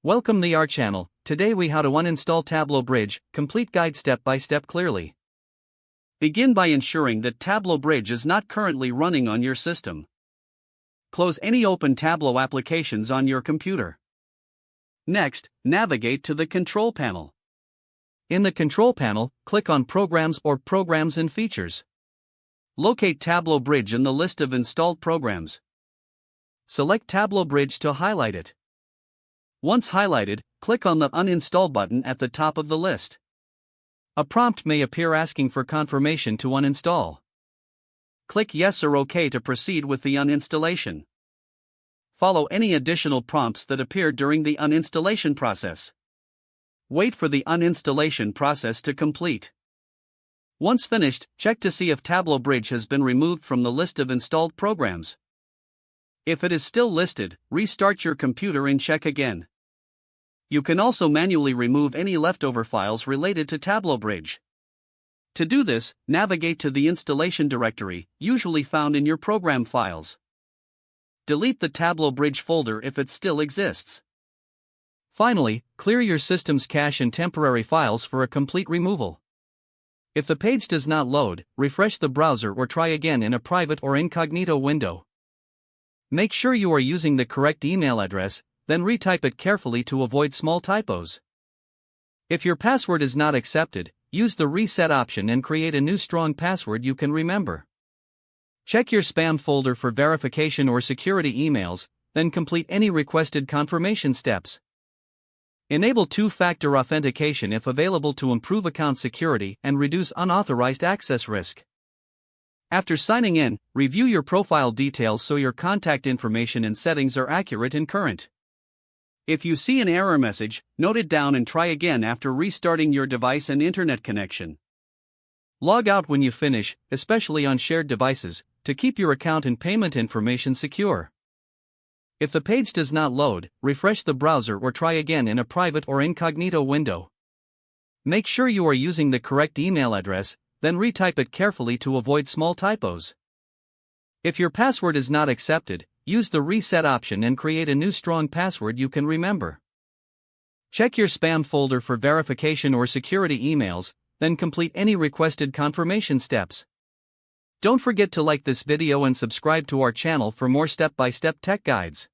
Welcome to our channel. Today we how to uninstall Tableau Bridge, complete guide step by step clearly. Begin by ensuring that Tableau Bridge is not currently running on your system. Close any open Tableau applications on your computer. Next, navigate to the Control Panel. In the Control Panel, click on Programs or Programs and Features. Locate Tableau Bridge in the list of installed programs. Select Tableau Bridge to highlight it. Once highlighted, click on the Uninstall button at the top of the list. A prompt may appear asking for confirmation to uninstall. Click Yes or OK to proceed with the uninstallation. Follow any additional prompts that appear during the uninstallation process. Wait for the uninstallation process to complete. Once finished, check to see if Tableau Bridge has been removed from the list of installed programs. If it is still listed, restart your computer and check again. You can also manually remove any leftover files related to Tableau Bridge. To do this, navigate to the installation directory, usually found in your program files. Delete the Tableau Bridge folder if it still exists. Finally, clear your system's cache and temporary files for a complete removal. If the page does not load, refresh the browser or try again in a private or incognito window. Make sure you are using the correct email address, then retype it carefully to avoid small typos. If your password is not accepted, use the reset option and create a new strong password you can remember. Check your spam folder for verification or security emails, then complete any requested confirmation steps. Enable two-factor authentication if available to improve account security and reduce unauthorized access risk. After signing in, review your profile details so your contact information and settings are accurate and current. If you see an error message, note it down and try again after restarting your device and internet connection. Log out when you finish, especially on shared devices, to keep your account and payment information secure. If the page does not load, refresh the browser or try again in a private or incognito window. Make sure you are using the correct email address, then retype it carefully to avoid small typos. If your password is not accepted, use the reset option and create a new strong password you can remember. Check your spam folder for verification or security emails, then complete any requested confirmation steps. Don't forget to like this video and subscribe to our channel for more step-by-step tech guides.